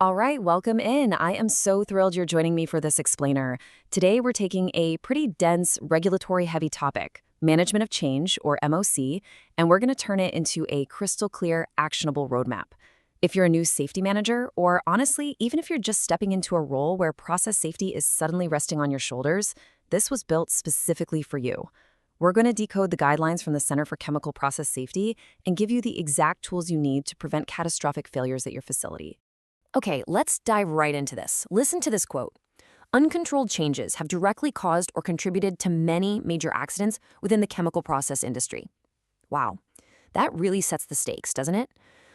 All right, welcome in. I am so thrilled you're joining me for this explainer. Today, we're taking a pretty dense, regulatory heavy topic, management of change, or MOC, and we're going to turn it into a crystal clear, actionable roadmap. If you're a new safety manager, or honestly, even if you're just stepping into a role where process safety is suddenly resting on your shoulders, this was built specifically for you. We're going to decode the guidelines from the Center for Chemical Process Safety and give you the exact tools you need to prevent catastrophic failures at your facility. Okay, let's dive right into this. Listen to this quote. Uncontrolled changes have directly caused or contributed to many major accidents within the chemical process industry. Wow, that really sets the stakes, doesn't it?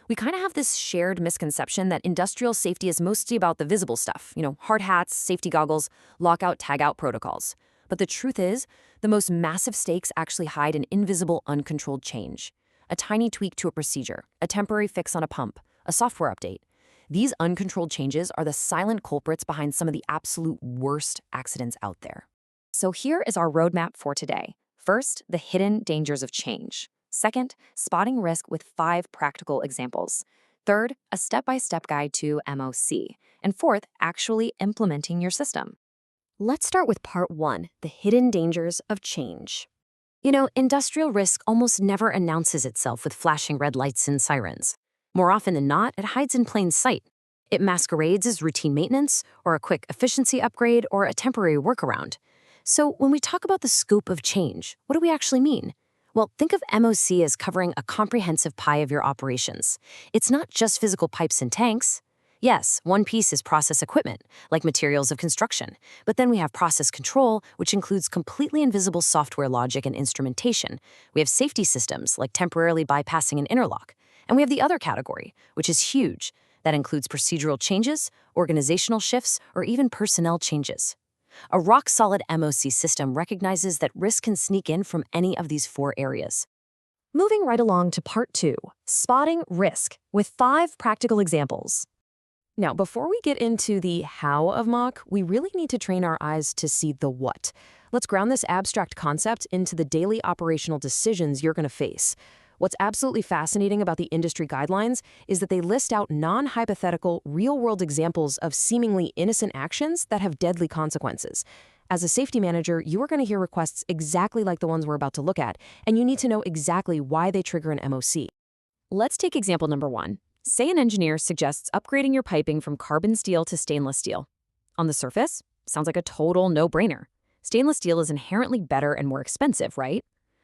We kind of have this shared misconception that industrial safety is mostly about the visible stuff, hard hats, safety goggles, lockout, tagout protocols. But the truth is, the most massive stakes actually hide in invisible, uncontrolled change. A tiny tweak to a procedure, a temporary fix on a pump, a software update. These uncontrolled changes are the silent culprits behind some of the absolute worst accidents out there. So here is our roadmap for today. First, the hidden dangers of change. Second, spotting risk with 5 practical examples. Third, a step-by-step guide to MOC. And fourth, actually implementing your system. Let's start with part 1, the hidden dangers of change. Industrial risk almost never announces itself with flashing red lights and sirens. More often than not, it hides in plain sight. It masquerades as routine maintenance, or a quick efficiency upgrade, or a temporary workaround. So when we talk about the scope of change, what do we actually mean? Well, think of MOC as covering a comprehensive pie of your operations. It's not just physical pipes and tanks. Yes, one piece is process equipment, like materials of construction. But then we have process control, which includes completely invisible software logic and instrumentation. We have safety systems, like temporarily bypassing an interlock. And we have the other category, which is huge. That includes procedural changes, organizational shifts, or even personnel changes. A rock-solid MOC system recognizes that risk can sneak in from any of these 4 areas. Moving right along to part 2, spotting risk, with 5 practical examples. Now, before we get into the how of MOC, we really need to train our eyes to see the what. Let's ground this abstract concept into the daily operational decisions you're going to face. What's absolutely fascinating about the industry guidelines is that they list out non-hypothetical, real-world examples of seemingly innocent actions that have deadly consequences. As a safety manager, you are going to hear requests exactly like the ones we're about to look at, and you need to know exactly why they trigger an MOC. Let's take example number 1. Say an engineer suggests upgrading your piping from carbon steel to stainless steel. On the surface, sounds like a total no-brainer. Stainless steel is inherently better and more expensive, right?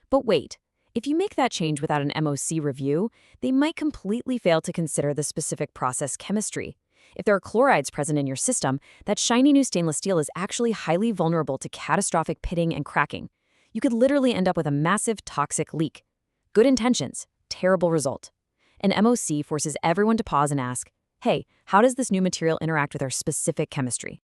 But wait. If you make that change without an MOC review, they might completely fail to consider the specific process chemistry. If there are chlorides present in your system, that shiny new stainless steel is actually highly vulnerable to catastrophic pitting and cracking. You could literally end up with a massive toxic leak. Good intentions, terrible result. An MOC forces everyone to pause and ask, hey, how does this new material interact with our specific chemistry?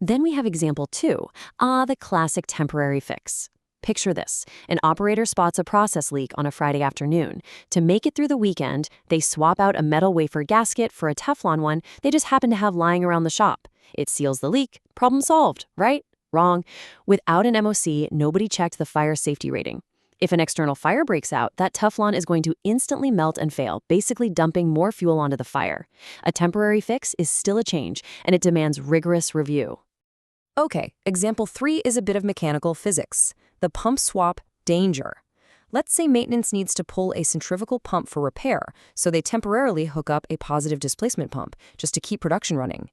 Then we have example 2, the classic temporary fix. Picture this. An operator spots a process leak on a Friday afternoon. To make it through the weekend, they swap out a metal wafer gasket for a Teflon one they just happen to have lying around the shop. It seals the leak. Problem solved, right? Wrong. Without an MOC, nobody checked the fire safety rating. If an external fire breaks out, that Teflon is going to instantly melt and fail, basically dumping more fuel onto the fire. A temporary fix is still a change, and it demands rigorous review. Okay, example 3 is a bit of mechanical physics. The pump swap danger. Let's say maintenance needs to pull a centrifugal pump for repair, so they temporarily hook up a positive displacement pump just to keep production running.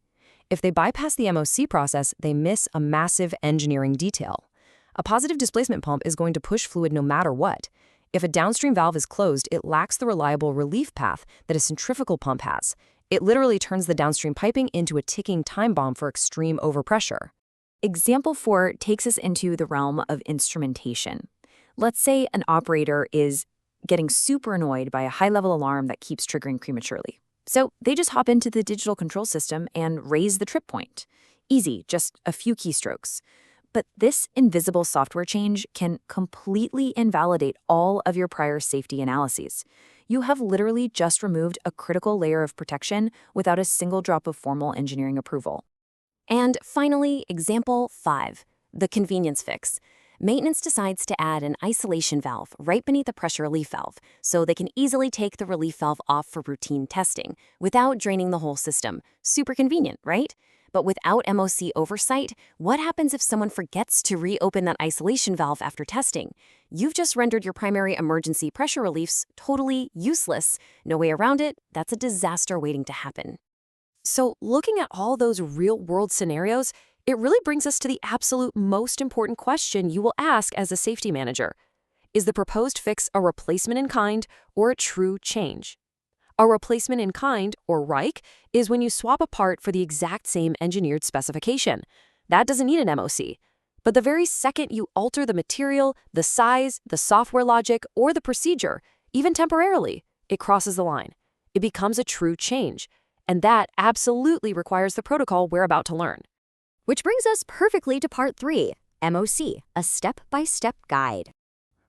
If they bypass the MOC process, they miss a massive engineering detail. A positive displacement pump is going to push fluid no matter what. If a downstream valve is closed, it lacks the reliable relief path that a centrifugal pump has. It literally turns the downstream piping into a ticking time bomb for extreme overpressure. Example 4 takes us into the realm of instrumentation. Let's say an operator is getting super annoyed by a high-level alarm that keeps triggering prematurely. So they just hop into the digital control system and raise the trip point. Easy, just a few keystrokes. But this invisible software change can completely invalidate all of your prior safety analyses. You have literally just removed a critical layer of protection without a single drop of formal engineering approval. And finally, example 5, the convenience fix. Maintenance decides to add an isolation valve right beneath the pressure relief valve, so they can easily take the relief valve off for routine testing without draining the whole system. Super convenient, right? But without MOC oversight, what happens if someone forgets to reopen that isolation valve after testing? You've just rendered your primary emergency pressure reliefs totally useless. No way around it. That's a disaster waiting to happen. So, looking at all those real-world scenarios, it really brings us to the absolute most important question you will ask as a safety manager. Is the proposed fix a replacement in kind or a true change? A replacement in kind, or RIKE, is when you swap a part for the exact same engineered specification. That doesn't need an MOC. But the very second you alter the material, the size, the software logic, or the procedure, even temporarily, it crosses the line. It becomes a true change. And that absolutely requires the protocol we're about to learn. Which brings us perfectly to part 3, MOC, a step-by-step guide.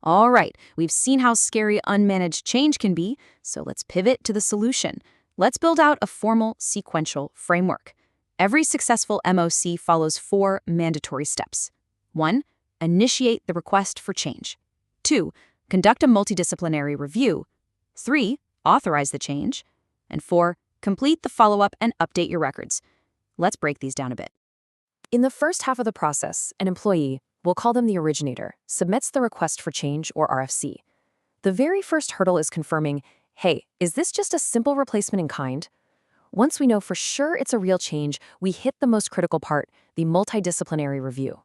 All right, we've seen how scary unmanaged change can be, so let's pivot to the solution. Let's build out a formal, sequential framework. Every successful MOC follows 4 mandatory steps. 1. Initiate the request for change. 2. Conduct a multidisciplinary review. 3. Authorize the change. And 4. Complete the follow-up and update your records. Let's break these down a bit. In the first half of the process, an employee, we'll call them the originator, submits the request for change, or RFC. The very first hurdle is confirming, hey, is this just a simple replacement in kind? Once we know for sure it's a real change, we hit the most critical part, the multidisciplinary review.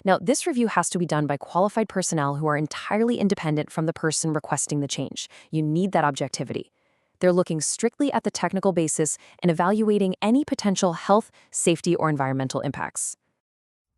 Now, this review has to be done by qualified personnel who are entirely independent from the person requesting the change. You need that objectivity. They're looking strictly at the technical basis and evaluating any potential health, safety, or environmental impacts.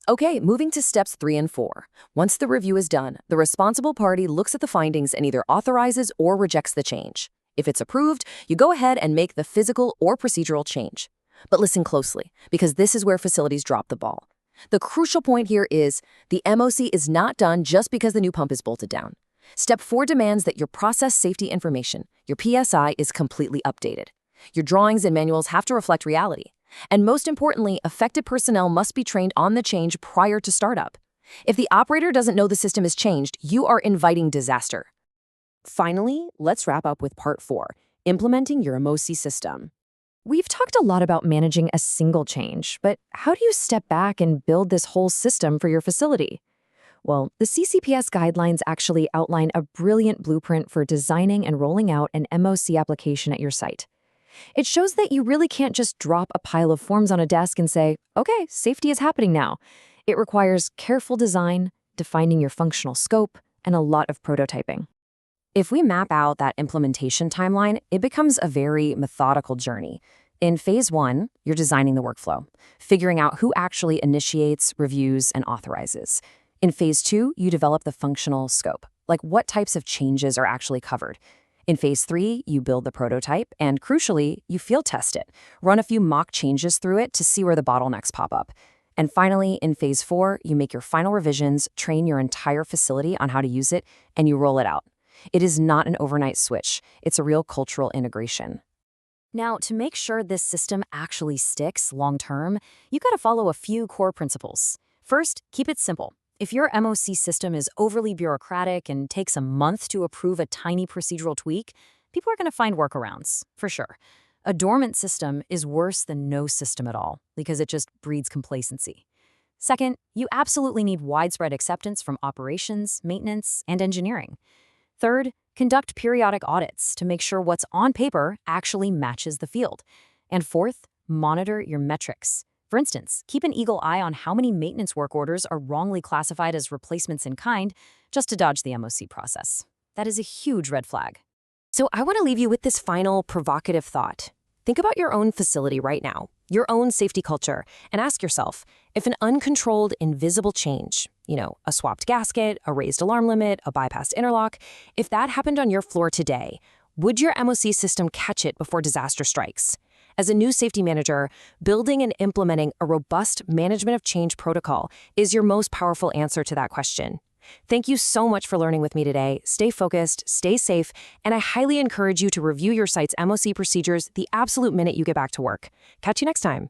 Okay, moving to steps 3 and 4. Once the review is done, the responsible party looks at the findings and either authorizes or rejects the change. If it's approved, you go ahead and make the physical or procedural change. But listen closely, because this is where facilities drop the ball. The crucial point here is the MOC is not done just because the new pump is bolted down. Step 4 demands that your process safety information, your PSI, is completely updated. Your drawings and manuals have to reflect reality. And most importantly, affected personnel must be trained on the change prior to startup. If the operator doesn't know the system is changed, you are inviting disaster. Finally, let's wrap up with part 4, implementing your MOC system. We've talked a lot about managing a single change, but how do you step back and build this whole system for your facility? Well, the CCPS guidelines actually outline a brilliant blueprint for designing and rolling out an MOC application at your site. It shows that you really can't just drop a pile of forms on a desk and say, okay, safety is happening now. It requires careful design, defining your functional scope, and a lot of prototyping. If we map out that implementation timeline, it becomes a very methodical journey. In phase 1, you're designing the workflow, figuring out who actually initiates, reviews, and authorizes. In phase 2, you develop the functional scope, like what types of changes are actually covered. In phase 3, you build the prototype, and crucially, you field test it. Run a few mock changes through it to see where the bottlenecks pop up. And finally, in phase 4, you make your final revisions, train your entire facility on how to use it, and you roll it out. It is not an overnight switch. It's a real cultural integration. Now, to make sure this system actually sticks long-term, you gotta follow a few core principles. First, keep it simple. If your MOC system is overly bureaucratic and takes a month to approve a tiny procedural tweak, people are going to find workarounds, for sure. A dormant system is worse than no system at all, because it just breeds complacency. Second, you absolutely need widespread acceptance from operations, maintenance, and engineering. Third, conduct periodic audits to make sure what's on paper actually matches the field. And fourth, monitor your metrics. For instance, keep an eagle eye on how many maintenance work orders are wrongly classified as replacements in kind just to dodge the MOC process. That is a huge red flag. So I want to leave you with this final provocative thought. Think about your own facility right now, your own safety culture, and ask yourself, if an uncontrolled, invisible change, a swapped gasket, a raised alarm limit, a bypassed interlock, if that happened on your floor today, would your MOC system catch it before disaster strikes? As a new safety manager, building and implementing a robust management of change protocol is your most powerful answer to that question. Thank you so much for learning with me today. Stay focused, stay safe, and I highly encourage you to review your site's MOC procedures the absolute minute you get back to work. Catch you next time.